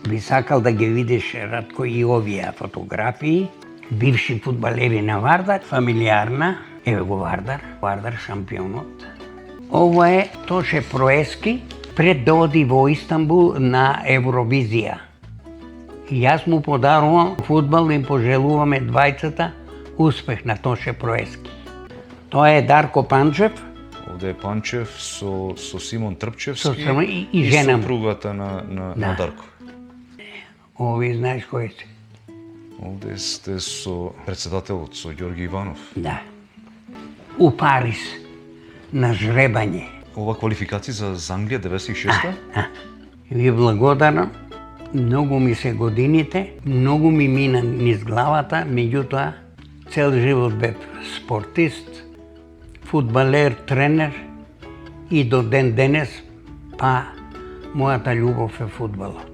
Би сакал да ги видиш, Радко, и овие фотографии. Бивши фудбалери на Вардар, фамилиарна, еве го Вардар шампионот. Ова е Тоше Проески пред да оди во Истанбул на Евровизија. И јас му подарувам фудбал и им пожелуваме двајцата успех на Тоше Проески. Тоа е Дарко Панчев. Овде е Панчев со Симон Трпчевски и жена му. супругата на Дарко. Ови знаеш кој се? Овде сте со председателот, со Ѓорги Иванов. Да. У Париз, на жребање. Ова квалификација за Англија 96-та? Ви благодарам. Многу ми се годините, многу ми мина низ главата, меѓутоа цел живот бев спортист, фудбалер, тренер и до ден денес, па мојата љубов е фудбалот.